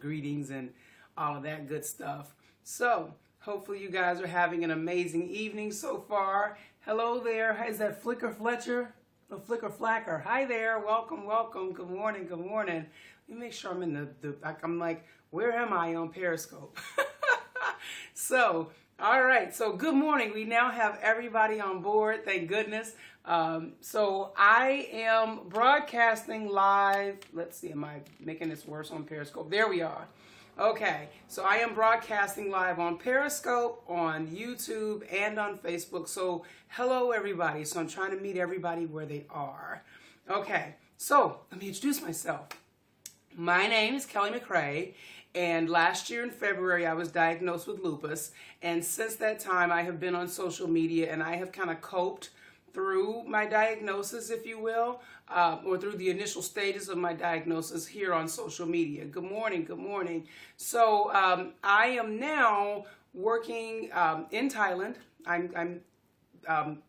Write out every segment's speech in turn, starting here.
greetings and all of that good stuff. So hopefully you guys are having an amazing evening so far. Hello there. Is that Flicker Fletcher? Oh, Flicker Flacker. Hi there. Welcome, welcome. Good morning, good morning. Let me make sure I'm in I'm like, where am I on Periscope? So, all right. So good morning. We now have everybody on board. Thank goodness. So I am broadcasting live. Let's see. Am I making this worse on Periscope? There we are. Okay. So I am broadcasting live on Periscope, on YouTube, and on Facebook. So hello, everybody. So I'm trying to meet everybody where they are. Okay. So let me introduce myself. My name is Kelly McCrae, and last year in February I was diagnosed with lupus, and since that time I have been on social media and I have kind of coped through my diagnosis, if you will, or through the initial stages of my diagnosis here on social media. Good morning, good morning. So I am now working in Thailand. I'm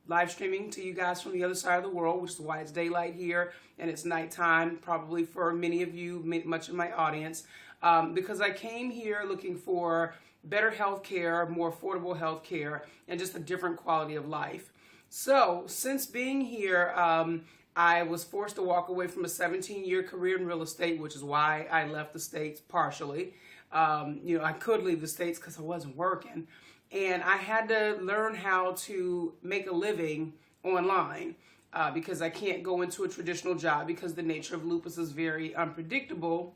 live streaming to you guys from the other side of the world, which is why it's daylight here and it's nighttime, probably for many of you, much of my audience, because I came here looking for better health care, more affordable health care, and just a different quality of life. So since being here, I was forced to walk away from a 17-year career in real estate, which is why I left the States partially. I could leave the States because I wasn't working. And I had to learn how to make a living online because I can't go into a traditional job because the nature of lupus is very unpredictable.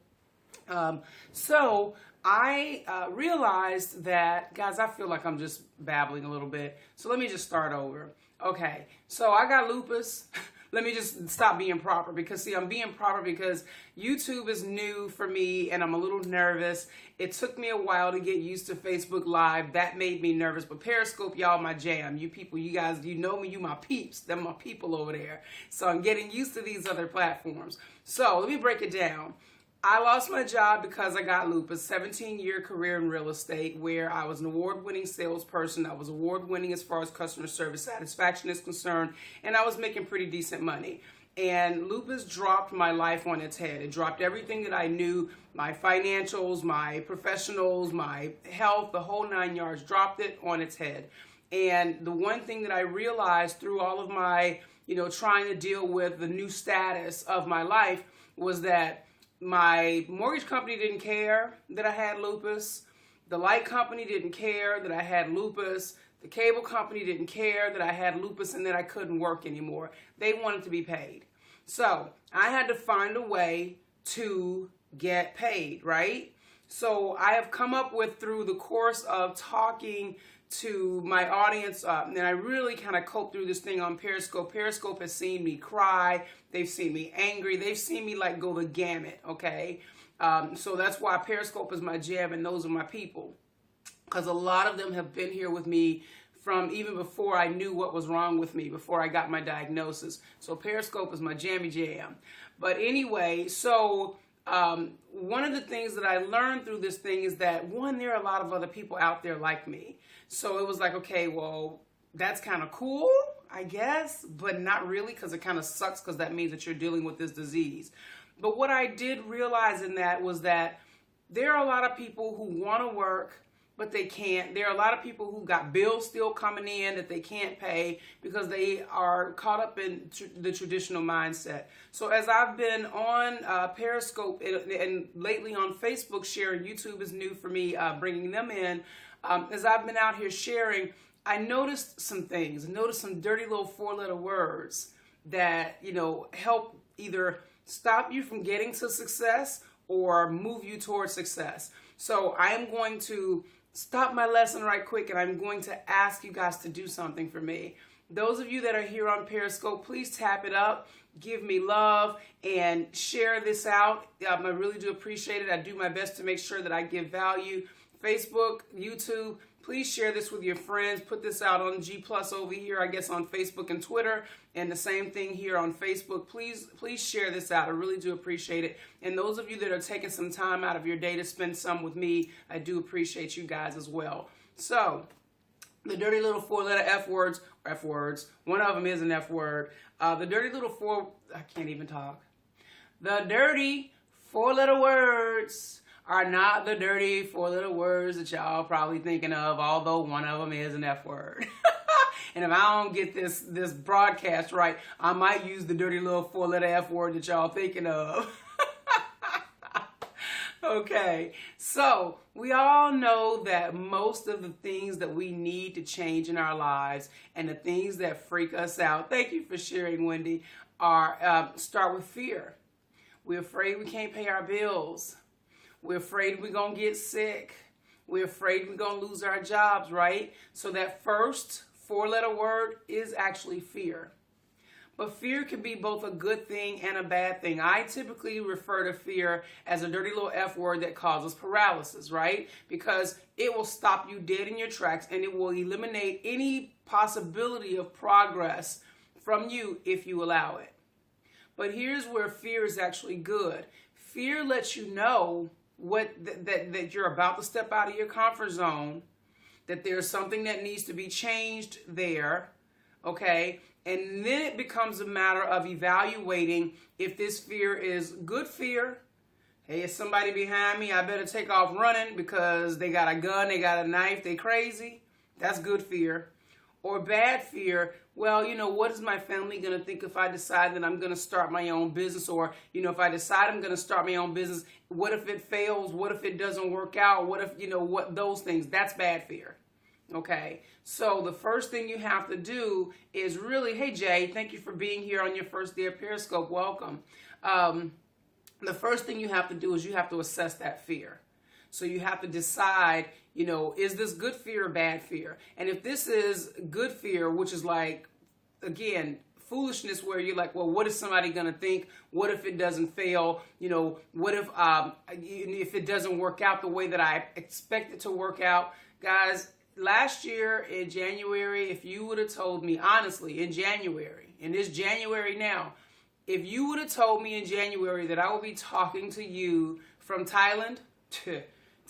So I realized that, guys, I feel like I'm just babbling a little bit. So let me just start over. Okay, so I got lupus. Let me just stop being proper because, see, I'm being proper because YouTube is new for me and I'm a little nervous. It took me a while to get used to Facebook Live. That made me nervous. But Periscope, y'all, my jam. You people, you guys, you know me, you my peeps. They're my people over there. So I'm getting used to these other platforms. So let me break it down. I lost my job because I got lupus, 17-year career in real estate where I was an award-winning salesperson. I was award-winning as far as customer service satisfaction is concerned, and I was making pretty decent money. And lupus dropped my life on its head. It dropped everything that I knew, my financials, my professionals, my health, the whole 9 yards, dropped it on its head. And the one thing that I realized through all of my, trying to deal with the new status of my life was that my mortgage company didn't care that I had lupus. The light company didn't care that I had lupus. The cable company didn't care that I had lupus and that I couldn't work anymore. They wanted to be paid. So I had to find a way to get paid, right? So I have come up with, through the course of talking to my audience, and I really kind of coped through this thing on Periscope. Periscope has seen me cry. They've seen me angry. They've seen me like go the gamut, okay? So that's why Periscope is my jam and those are my people. Because a lot of them have been here with me from even before I knew what was wrong with me, before I got my diagnosis. So Periscope is my jammy jam. But anyway, so one of the things that I learned through this thing is that, one, there are a lot of other people out there like me. So it was like, okay, well, that's kind of cool, I guess, but not really, because it kind of sucks because that means that you're dealing with this disease. But what I did realize in that was that there are a lot of people who want to work, but they can't. There are a lot of people who got bills still coming in that they can't pay because they are caught up in the traditional mindset. So as I've been on Periscope and lately on Facebook sharing, YouTube is new for me, bringing them in. As I've been out here sharing, I noticed some things. I noticed some dirty little 4-letter words that, help either stop you from getting to success or move you towards success. So I am going to stop my lesson right quick and I'm going to ask you guys to do something for me. Those of you that are here on Periscope, please tap it up, give me love, and share this out. I really do appreciate it. I do my best to make sure that I give value. Facebook, YouTube, please share this with your friends. Put this out on G Plus over here, I guess on Facebook and Twitter, and the same thing here on Facebook. Please share this out. I really do appreciate it. And those of you that are taking some time out of your day to spend some with me, I do appreciate you guys as well. So, the dirty little 4-letter F words, one of them is an F word. The dirty little I can't even talk. The dirty 4-letter words are not the dirty four little words that y'all probably thinking of, although one of them is an F word. And if I don't get this broadcast right, I might use the dirty little four-letter F word that y'all thinking of. Okay, so we all know that most of the things that we need to change in our lives and the things that freak us out, thank you for sharing, Wendy, are start with fear. We're afraid we can't pay our bills. We're afraid we're going to get sick. We're afraid we're going to lose our jobs, right? So that first four-letter word is actually fear. But fear can be both a good thing and a bad thing. I typically refer to fear as a dirty little F word that causes paralysis, right? Because it will stop you dead in your tracks and it will eliminate any possibility of progress from you if you allow it. But here's where fear is actually good. Fear lets you know that you're about to step out of your comfort zone, that there's something that needs to be changed there, okay? And then it becomes a matter of evaluating if this fear is good fear. Hey, is somebody behind me? I better take off running because they got a gun, they got a knife, they crazy. That's good fear. Or bad fear. Well, what is my family going to think if I decide that I'm going to start my own business? Or, if I decide I'm going to start my own business, what if it fails? What if it doesn't work out? What if, those things? That's bad fear. Okay, so the first thing you have to do is really, hey Jay, thank you for being here on your first day of Periscope. Welcome. The first thing you have to do is you have to assess that fear. So you have to decide, is this good fear or bad fear? And if this is good fear, which is like, again, foolishness where you're like, well, what is somebody going to think? What if it doesn't fail? What if it doesn't work out the way that I expect it to work out? Guys, last year in January, if you would have told me, honestly, in this January now, if you would have told me in January that I would be talking to you from Thailand,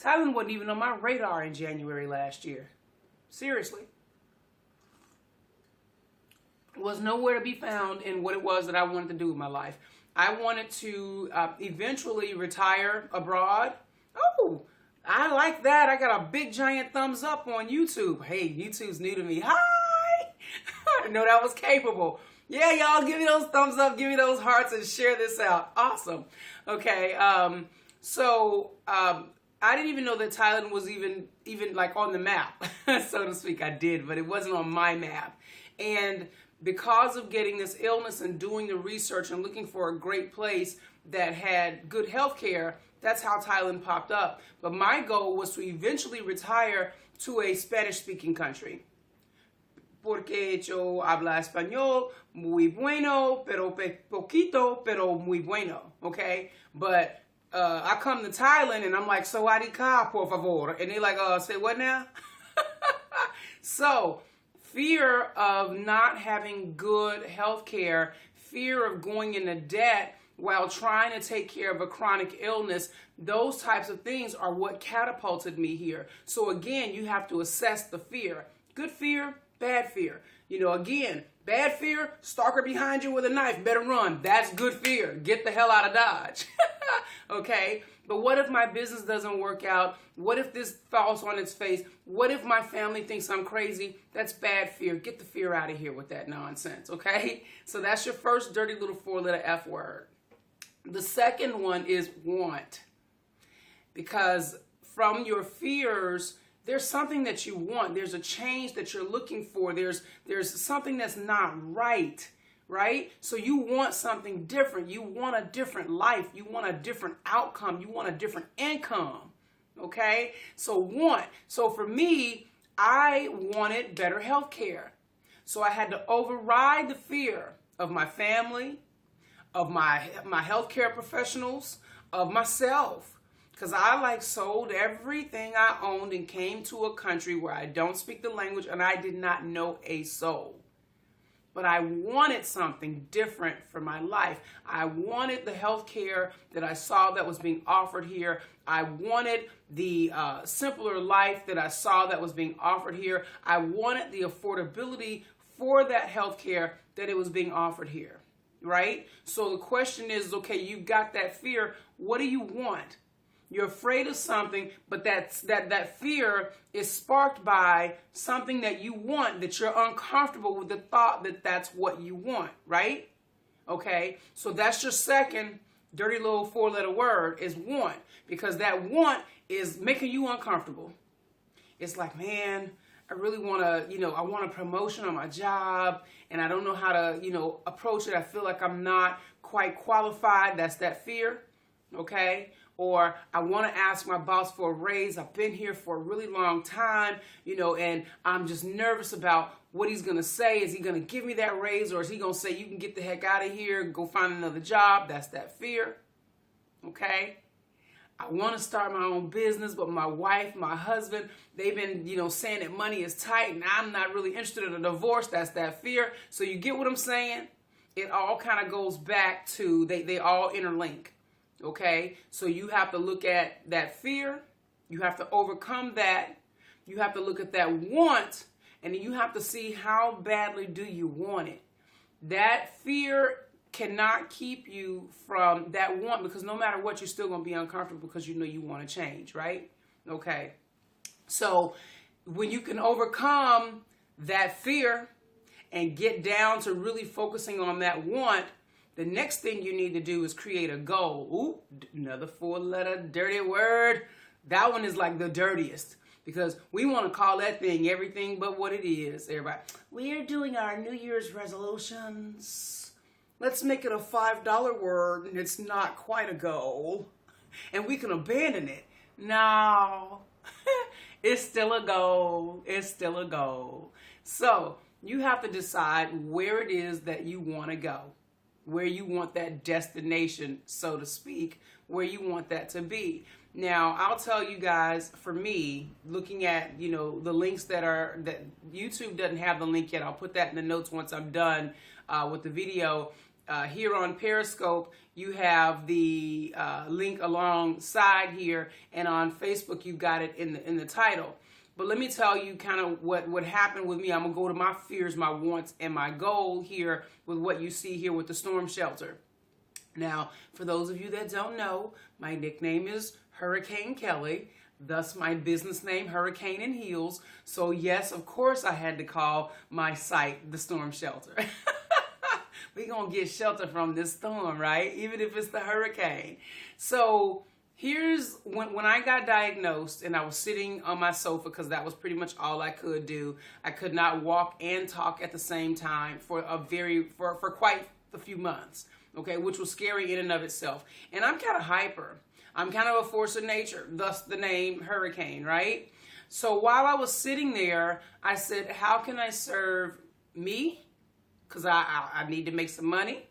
Thailand wasn't even on my radar in January last year. Seriously. It was nowhere to be found in what it was that I wanted to do with my life. I wanted to eventually retire abroad. Oh, I like that. I got a big giant thumbs up on YouTube. Hey, YouTube's new to me. Hi! I didn't know that was capable. Yeah, y'all, give me those thumbs up, give me those hearts, and share this out. Awesome. Okay, so I didn't even know that Thailand was even like on the map, so to speak. I did, but it wasn't on my map. And because of getting this illness and doing the research and looking for a great place that had good health care, that's how Thailand popped up. But my goal was to eventually retire to a Spanish-speaking country. Porque yo habla español muy bueno, pero poquito, pero muy bueno, okay? But I come to Thailand and I'm like, sawadee ka, por favor. And they're like, say what now? So, fear of not having good health care, fear of going into debt while trying to take care of a chronic illness, those types of things are what catapulted me here. So again, you have to assess the fear. Good fear, bad fear. Again, bad fear, stalker behind you with a knife, better run. That's good fear. Get the hell out of Dodge. Okay? But what if my business doesn't work out? What if this falls on its face? What if my family thinks I'm crazy? That's bad fear. Get the fear out of here with that nonsense, okay? So that's your first dirty little four-letter F word. The second one is want. Because from your fears, there's something that you want. There's a change that you're looking for. There's something that's not right? So you want something different. You want a different life. You want a different outcome. You want a different income, okay? So want. So for me, I wanted better health care. So I had to override the fear of my family, of my healthcare professionals, of myself. Because I sold everything I owned and came to a country where I don't speak the language and I did not know a soul. But I wanted something different for my life. I wanted the health care that I saw that was being offered here. I wanted the simpler life that I saw that was being offered here. I wanted the affordability for that health care that it was being offered here, right? So the question is, okay, you got that fear. What do you want? You're afraid of something, but that fear is sparked by something that you want, that you're uncomfortable with the thought that that's what you want, right? Okay, so that's your second dirty little four-letter word is want, because that want is making you uncomfortable. It's like, man, I really want to, I want a promotion on my job, and I don't know how to, approach it. I feel like I'm not quite qualified. That's that fear, okay? Or I want to ask my boss for a raise. I've been here for a really long time, and I'm just nervous about what he's going to say. Is he going to give me that raise, or is he going to say, you can get the heck out of here, go find another job? That's that fear, okay? I want to start my own business, but my wife, my husband, they've been, saying that money is tight, and I'm not really interested in a divorce. That's that fear. So you get what I'm saying? It all kind of goes back to, they all interlink. Okay, so you have to look at that fear, you have to overcome that, you have to look at that want, and then you have to see how badly do you want it. That fear cannot keep you from that want, because no matter what, you're still going to be uncomfortable because you want to change, right? Okay, so when you can overcome that fear and get down to really focusing on that want, the next thing you need to do is create a goal. Ooh, another four-letter dirty word. That one is like the dirtiest, because we want to call that thing everything but what it is. Everybody, we are doing our New Year's resolutions. Let's make it a $5 word, and it's not quite a goal. And we can abandon it. No, it's still a goal. It's still a goal. So you have to decide where it is that you want to go, where you want that destination, so to speak, where you want that to be. Now, I'll tell you guys, for me, looking at, the links that YouTube doesn't have the link yet. I'll put that in the notes once I'm done with the video. Here on Periscope, you have the link alongside here, and on Facebook, you got it in the title. But let me tell you kind of what happened with me. I'm going to go to my fears, my wants, and my goal here with what you see here with the storm shelter. Now, for those of you that don't know, my nickname is Hurricane Kelly, thus my business name, Hurricane in Heels. So yes, of course I had to call my site the storm shelter. We're going to get shelter from this storm, right? Even if it's the hurricane. So here's when I got diagnosed and I was sitting on my sofa, because that was pretty much all I could do. I could not walk and talk at the same time for quite a few months, okay, which was scary in and of itself. And I'm kind of hyper. I'm kind of a force of nature, thus the name Hurricane, right? So while I was sitting there, I said, how can I serve me? Because I need to make some money.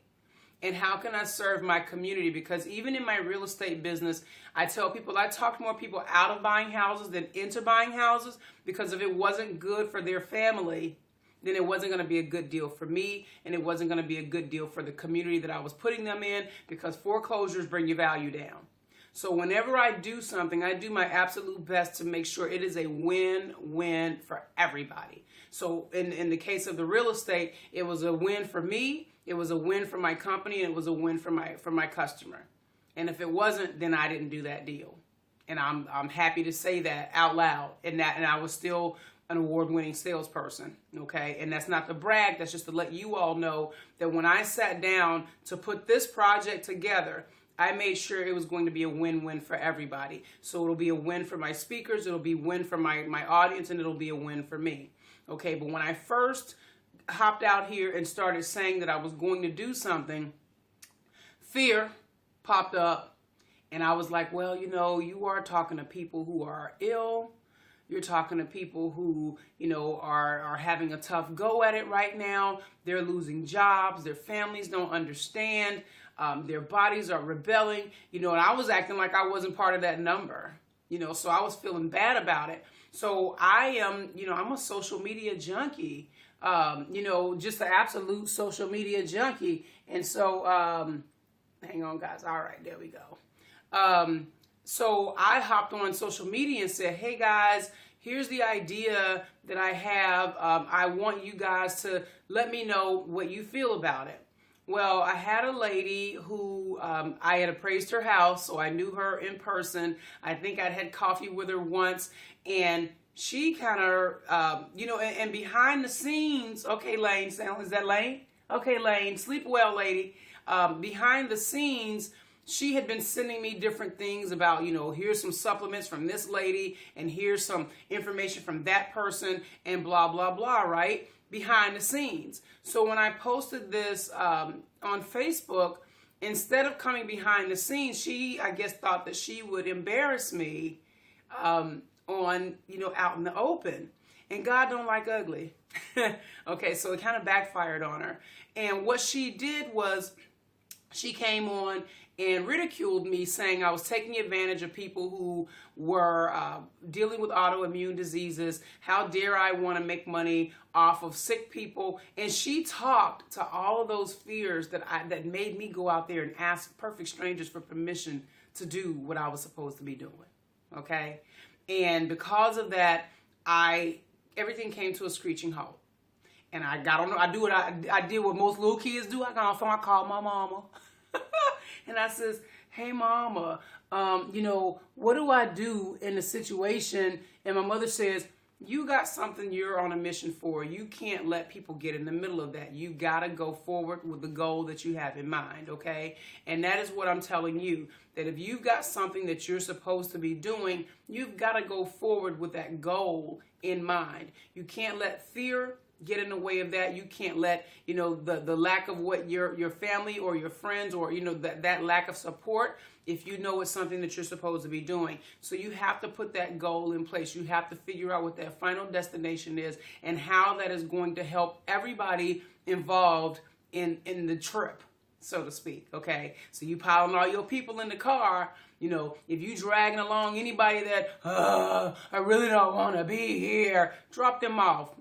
And how can I serve my community? Because even in my real estate business, I tell people, I talk more people out of buying houses than into buying houses, because if it wasn't good for their family, then it wasn't going to be a good deal for me, and it wasn't going to be a good deal for the community that I was putting them in, because foreclosures bring your value down. So whenever I do something, I do my absolute best to make sure it is a win-win for everybody. So in the case of the real estate, it was a win for me, it was a win for my company, and it was a win for my customer. And if it wasn't, then I didn't do that deal. And I'm happy to say that out loud. And I was still an award-winning salesperson, okay? And that's not to brag, that's just to let you all know that when I sat down to put this project together, I made sure it was going to be a win-win for everybody. So it'll be a win for my speakers, it'll be a win for my audience, and it'll be a win for me. Okay, but when I first hopped out here and started saying that I was going to do something, fear popped up, and I was like, well, you are talking to people who are ill. You're talking to people who, are having a tough go at it right now. They're losing jobs. Their families don't understand. Their bodies are rebelling, and I was acting like I wasn't part of that number, so I was feeling bad about it. So I am, I'm a social media junkie, just an absolute social media junkie. And so, hang on, guys. All right, there we go. So I hopped on social media and said, hey, guys, here's the idea that I have. I want you guys to let me know what you feel about it. Well, I had a lady who I had appraised her house, so I knew her in person. I think I'd had coffee with her once, and she kind of, and behind the scenes, okay, Lane, is that Lane? Okay, Lane, sleep well, lady. Behind the scenes, she had been sending me different things about, here's some supplements from this lady, and here's some information from that person, and blah, blah, blah, right? Behind the scenes. So when I posted this on Facebook, instead of coming behind the scenes, she, I guess, thought that she would embarrass me out in the open. And God don't like ugly. Okay, so it kind of backfired on her. And what she did was she came on and ridiculed me, saying I was taking advantage of people who were dealing with autoimmune diseases. How dare I want to make money off of sick people? And she talked to all of those fears that made me go out there and ask perfect strangers for permission to do what I was supposed to be doing. Okay? And because of that, everything came to a screeching halt. And I got on. I did what most little kids do. I got on the phone. I called my mama. And I says, hey, mama, what do I do in a situation? And my mother says, you got something you're on a mission for. You can't let people get in the middle of that. You got to go forward with the goal that you have in mind, okay? And that is what I'm telling you, that if you've got something that you're supposed to be doing, you've got to go forward with that goal in mind. You can't let fear get in the way of that. You can't let, the lack of what your family or your friends or, that lack of support, if you know it's something that you're supposed to be doing. So you have to put that goal in place. You have to figure out what that final destination is and how that is going to help everybody involved in the trip, so to speak. Okay. So you piling all your people in the car. If you dragging along anybody that, I really don't want to be here, drop them off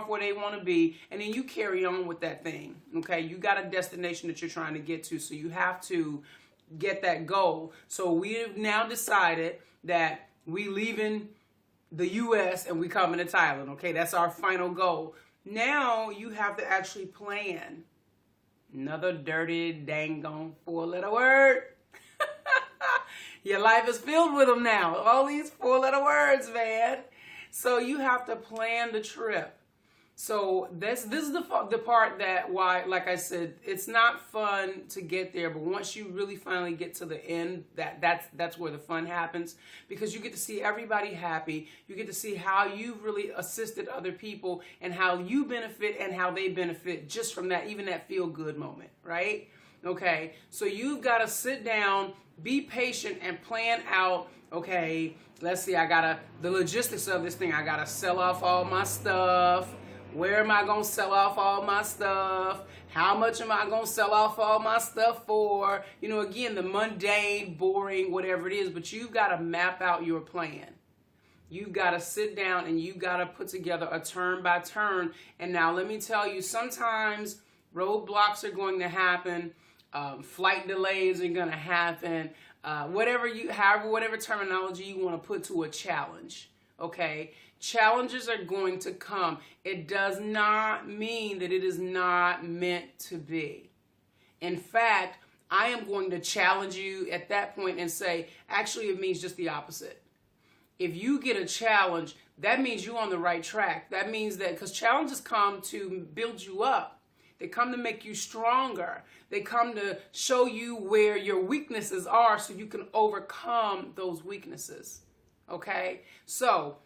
where they want to be, and then you carry on with that thing, okay? You got a destination that you're trying to get to, so you have to get that goal. So we've now decided that we leaving the U.S. and we coming to Thailand, okay? That's our final goal. Now you have to actually plan. Another dirty, dang-gone four-letter word. Your life is filled with them now. All these four-letter words, man. So you have to plan the trip. So this is the part that why, like I said, it's not fun to get there, but once you really finally get to the end, that's where the fun happens, because you get to see everybody happy. You get to see how you've really assisted other people and how you benefit and how they benefit just from that, even that feel-good moment, right? Okay, so you've got to sit down, be patient, and plan out, okay, let's see, the logistics of this thing. I got to sell off all my stuff. Where am I going to sell off all my stuff? How much am I going to sell off all my stuff for? Again, the mundane, boring, whatever it is, but you've got to map out your plan. You've got to sit down and you've got to put together a turn by turn. And now let me tell you, sometimes roadblocks are going to happen. Flight delays are going to happen. Whatever terminology you want to put to a challenge. Okay, challenges are going to come. It does not mean that it is not meant to be. In fact, I am going to challenge you at that point and say, actually, it means just the opposite. If you get a challenge, that means you're on the right track. That means that, because challenges come to build you up. They come to make you stronger. They come to show you where your weaknesses are so you can overcome those weaknesses. Okay? So,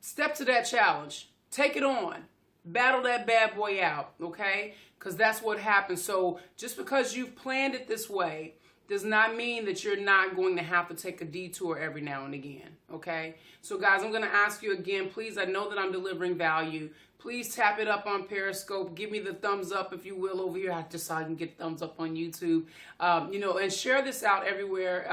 step to that challenge. Take it on. Battle that bad boy out. Okay? Because that's what happens. So, just because you've planned it this way does not mean that you're not going to have to take a detour every now and again. Okay? So, guys, I'm going to ask you again, please, I know that I'm delivering value. Please tap it up on Periscope. Give me the thumbs up, if you will, over here. I just saw I can get thumbs up on YouTube. And share this out everywhere,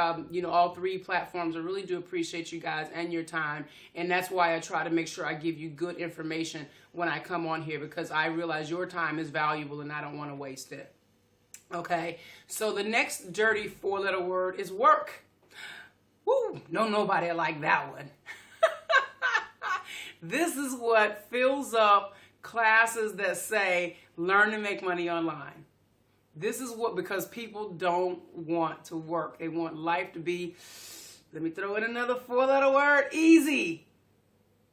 all three platforms. I really do appreciate you guys and your time. And that's why I try to make sure I give you good information when I come on here, because I realize your time is valuable and I don't want to waste it. Okay, so the next dirty four-letter word is work. Woo, don't nobody like that one. This is what fills up classes that say, learn to make money online. This is what, because people don't want to work. They want life to be, let me throw in another 4-letter word, easy.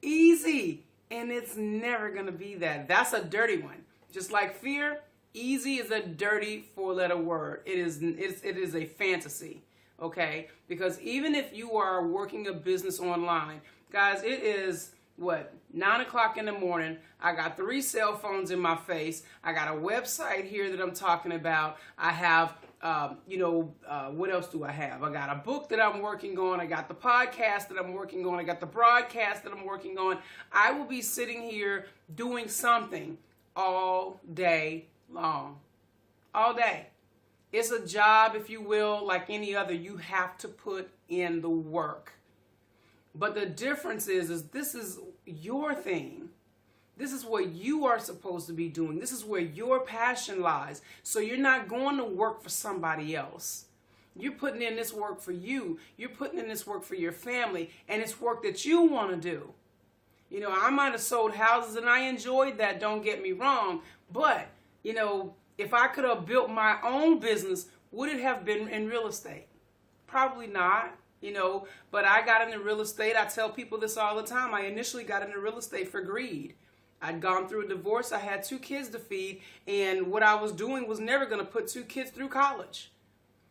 Easy. And it's never going to be that. That's a dirty one. Just like fear, easy is a dirty 4-letter word. It is a fantasy. Okay? Because even if you are working a business online, guys, it is, 9 o'clock in the morning. I got 3 cell phones in my face. I got a website here that I'm talking about. I have, what else do I have? I got a book that I'm working on. I got the podcast that I'm working on. I got the broadcast that I'm working on. I will be sitting here doing something all day long. All day. It's a job, if you will, like any other. You have to put in the work. But the difference is this is your thing. This is what you are supposed to be doing. This is where your passion lies. So you're not going to work for somebody else. You're putting in this work for you. You're putting in this work for your family. And it's work that you want to do. You know, I might have sold houses and I enjoyed that, don't get me wrong. But, if I could have built my own business, would it have been in real estate? Probably not. But I got into real estate. I tell people this all the time. I initially got into real estate for greed. I'd gone through a divorce. I had 2 kids to feed. And what I was doing was never going to put 2 kids through college.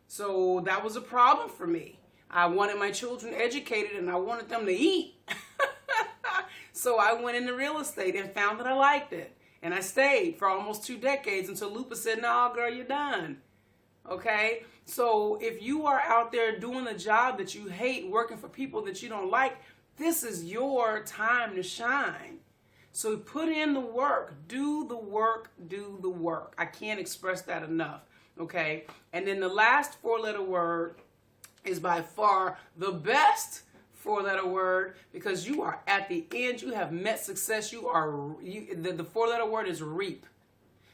So that was a problem for me. I wanted my children educated and I wanted them to eat. So I went into real estate and found that I liked it. And I stayed for almost 2 decades until lupus said, no, girl, you're done. Okay? So if you are out there doing a job that you hate, working for people that you don't like, this is your time to shine. So put in the work. Do the work. Do the work. I can't express that enough. Okay? And then the last 4-letter word is by far the best 4-letter word, because you are at the end. You have met success. The 4-letter word is reap.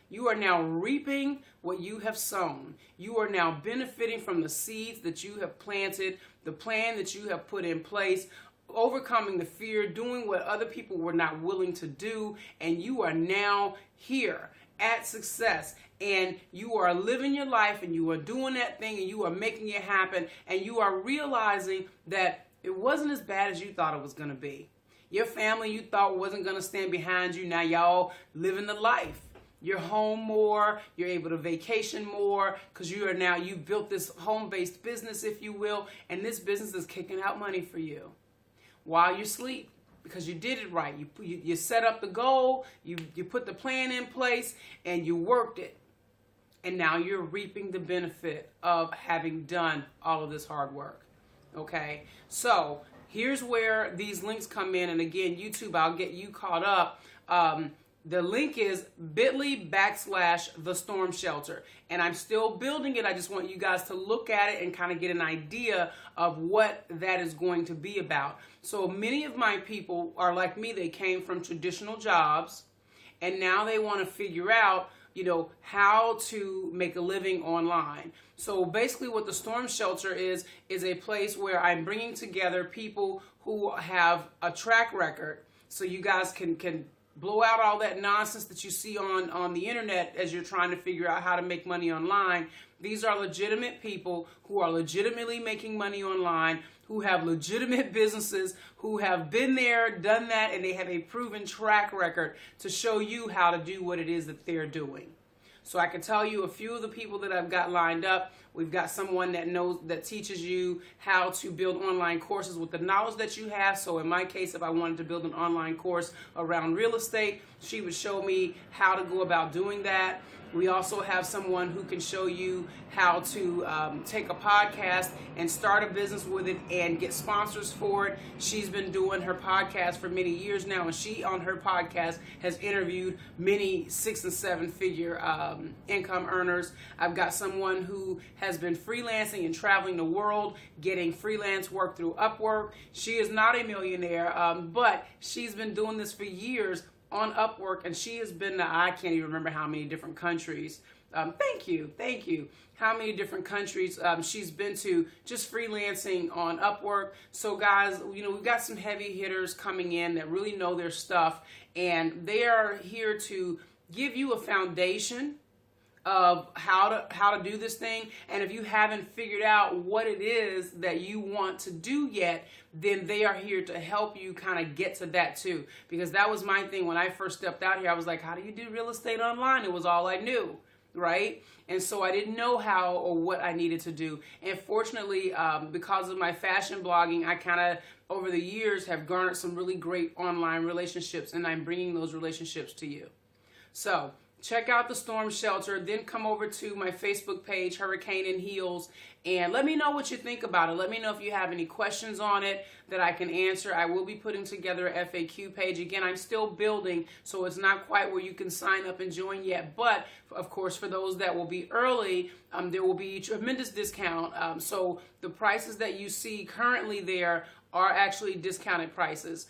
You are now reaping what you have sown. You are now benefiting from the seeds that you have planted, the plan that you have put in place, overcoming the fear, doing what other people were not willing to do, and you are now here at success. And you are living your life, and you are doing that thing, and you are making it happen, and you are realizing that it wasn't as bad as you thought it was going to be. Your family you thought wasn't going to stand behind you. Now y'all living the life. You're home more, you're able to vacation more, because you've built this home-based business, if you will, and this business is kicking out money for you while you sleep, because you did it right. You set up the goal, you put the plan in place, and you worked it. And now you're reaping the benefit of having done all of this hard work. Okay? So here's where these links come in, and again, YouTube, I'll get you caught up. The link is bit.ly/The Storm Shelter. And I'm still building it. I just want you guys to look at it and kind of get an idea of what that is going to be about. So many of my people are like me. They came from traditional jobs, and now they want to figure out, how to make a living online. So basically what the Storm Shelter is a place where I'm bringing together people who have a track record, so you guys can blow out all that nonsense that you see on the internet as you're trying to figure out how to make money online. These are legitimate people who are legitimately making money online, who have legitimate businesses, who have been there, done that, and they have a proven track record to show you how to do what it is that they're doing. So I can tell you a few of the people that I've got lined up. We've got someone that teaches you how to build online courses with the knowledge that you have. So in my case, if I wanted to build an online course around real estate, she would show me how to go about doing that. We also have someone who can show you how to take a podcast and start a business with it and get sponsors for it. She's been doing her podcast for many years now, and she, on her podcast, has interviewed many 6- and 7-figure income earners. I've got someone who has been freelancing and traveling the world, getting freelance work through Upwork. She is not a millionaire, but she's been doing this for years on Upwork, and she has been to, I can't even remember how many different countries. Thank you. How many different countries she's been to just freelancing on Upwork. So guys, we've got some heavy hitters coming in that really know their stuff, and they are here to give you a foundation of how to do this thing. And if you haven't figured out what it is that you want to do yet, then they are here to help you kind of get to that too. Because that was my thing when I first stepped out here. I was like, how do you do real estate online? It was all I knew, right? And so I didn't know how or what I needed to do. And fortunately, because of my fashion blogging, I kind of over the years have garnered some really great online relationships, and I'm bringing those relationships to you. So check out the storm shelter, then come over to my Facebook page, Hurricane in Heels, and let me know what you think about it. Let me know if you have any questions on it that I can answer. I will be putting together a FAQ page. Again, I'm still building, so it's not quite where you can sign up and join yet. But, of course, for those that will be early, there will be a tremendous discount. So the prices that you see currently there are actually discounted prices.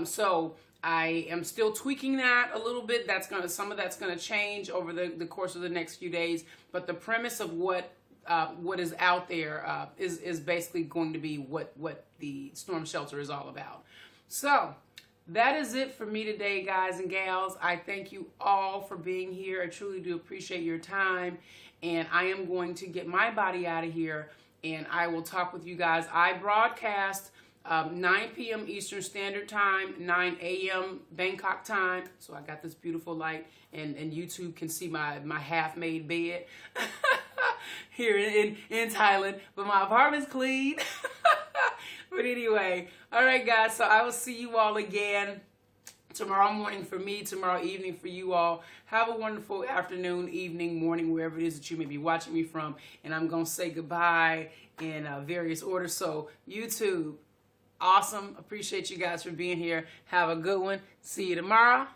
So I am still tweaking that a little bit. Some of that's gonna change over the course of the next few days. But the premise of what is out there is basically going to be what the storm shelter is all about. So that is it for me today, guys and gals. I thank you all for being here. I truly do appreciate your time. And I am going to get my body out of here, and I will talk with you guys. I broadcast 9 p.m. Eastern Standard Time, 9 a.m. Bangkok time. So I got this beautiful light, and YouTube can see my half-made bed here in Thailand. But my apartment's clean. But anyway, all right, guys. So I will see you all again tomorrow morning for me, tomorrow evening for you all. Have a wonderful afternoon, evening, morning, wherever it is that you may be watching me from. And I'm going to say goodbye in various orders. So YouTube, awesome. Appreciate you guys for being here. Have a good one. See you tomorrow.